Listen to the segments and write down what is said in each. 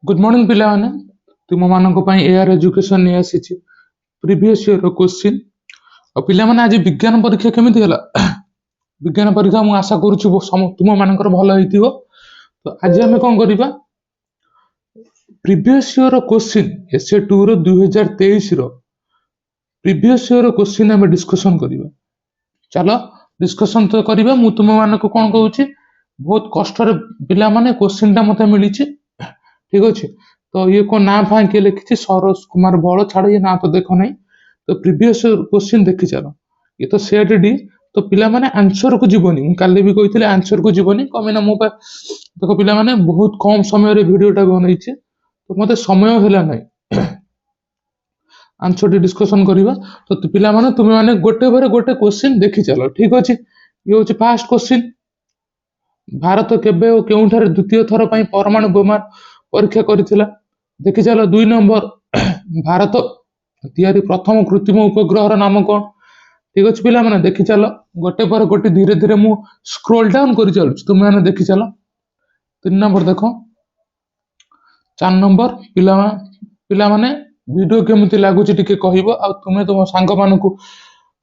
Good morning पिला माने तुम मानक एआर एजुकेशन नहीं आसी प्रीवियस ईयर क्वेश्चन और पिला माने आज विज्ञान परीक्षा केमिति हला विज्ञान परीक्षा मु आशा करूछु तुम मानकर भलो हेतिबो। तो आज हम कोन करिबा प्रीवियस ईयर क्वेश्चन एसए 2 रो 2023 रो प्रीवियस ईयर क्वेश्चन हम डिस्कशन करिबा। चलो डिस्कशन तो करिबा। मु तुम मानक कोन कहूची बहुत कष्ट रे पिला माने क्वेश्चन ता मते मिलिछि ठीक अच्छे। तो ये को ना फा किए लिखी सरोज कुमार बल छाड़ ये ना तो देखो नहीं। तो प्रीवियस क्वेश्चन देखी चलो ये तो सेट डी। तो पिला माने आंसर को जीवनी काली भी कही आंसर को जीवनी कमी ना मो देखो पिला माने बहुत कम समय रे वीडियोटा बनई तो मते समय होला नहीं आंसर टी डिस्कशन करिबा। तो पिला माने तुमे माने गोटे बारे गोटे क्वेश्चन देखी चलो ठीक अच्छे। ये होची फर्स्ट क्वेश्चन भारत केबे और केउठारे द्वितीय थर पई परमाणु बोमा परीक्षा करिथिला देखि चलो। 2 नंबर भारत तैयारी प्रथम कृत्रिम उपग्रह नाम कौन ठीक अच्छे पिला माने देखि चलो। गोटे पर गोटे धीरे धीरे मु स्क्रॉल डाउन कर चलु तुम माने देखि चलो। 3 नंबर देखो 4 नंबर पिला माने वीडियो केमिति लागुची टिके कहइबो आ तुमे तुम सांग मानकु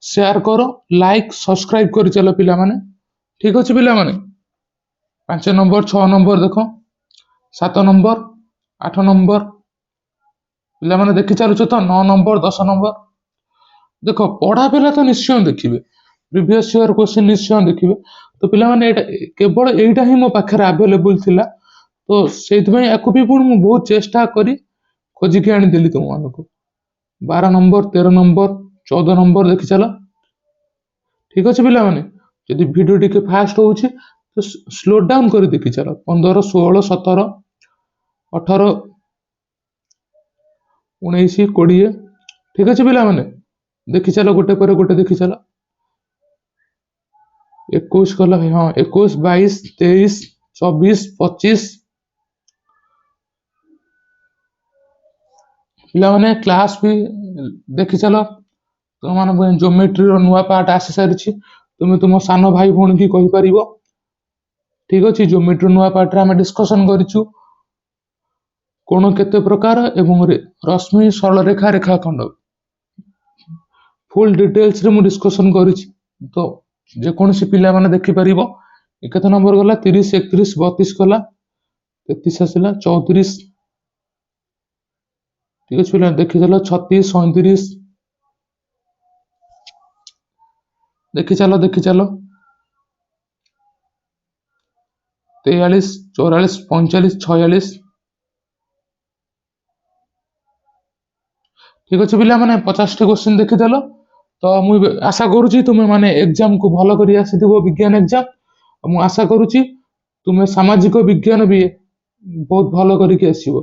शेयर करो लाइक सब्सक्राइब कर चलो पिला माने ठीक अच्छे पिला माने। 5 नंबर 6 नंबर देखो 7 नंबर 8 नंबर पिला माने देखि चलुछ तो 9 नंबर 10 नंबर देखो पढ़ा पिला तो निश्चय देखिबे प्रीवियस ईयर क्वेश्चन निश्चय देखिबे। तो पिला माने एटा केवल एटा ही मो पाखरे अवेलेबल थिला तो सेति में याकु भी पुण मु बहुत चेष्टा करी खोजी के आनी देली तुम मानको। 12 नंबर 13 नंबर 14 नंबर देखि चलो ठीक अच्छे पिला माने। यदि वीडियो टिके फास्ट होउची तो स्लो डाउन कर देखी चलो 15 16 17 18 19 20 ठीक अच्छे पिला माने देखी चलो गोटे पर गोटे देखी चलो 21 कल हाँ 21 22 23 24 25 पिला माने क्लास भी देखी चलो। तुम माने ज्योमेट्री रो नुआ पार्ट आसी सारिछि तुम तुम सान भाई भौणी की कहि परिबो ठीक अच्छे। ज्योमेट्री नुआ पार्ट रे हम डिस्कशन करिछु कोण केते प्रकार एवं रश्मि सरल रेखा रेखाखंड फुल डिटेल्स रे मु डिस्कशन करिछि। तो जे कोनसी पिला माने देखि परिबो केते नंबर गला 30 31 32 गला 33 आसिला 34 ठीक अछि पिला देखि चलो 36 37 देखि चलो 43 44 45 46 ठीक अच्छे पिला माने 50 टी क्वेश्चन देखि देलो। तो मु आशा करूची तुमे माने एग्जाम को भलो करी आसीथिबो विज्ञान एग्जाम मु आशा करूची तुमे सामाजिक विज्ञान भी बहुत भलो करी के आसीबो।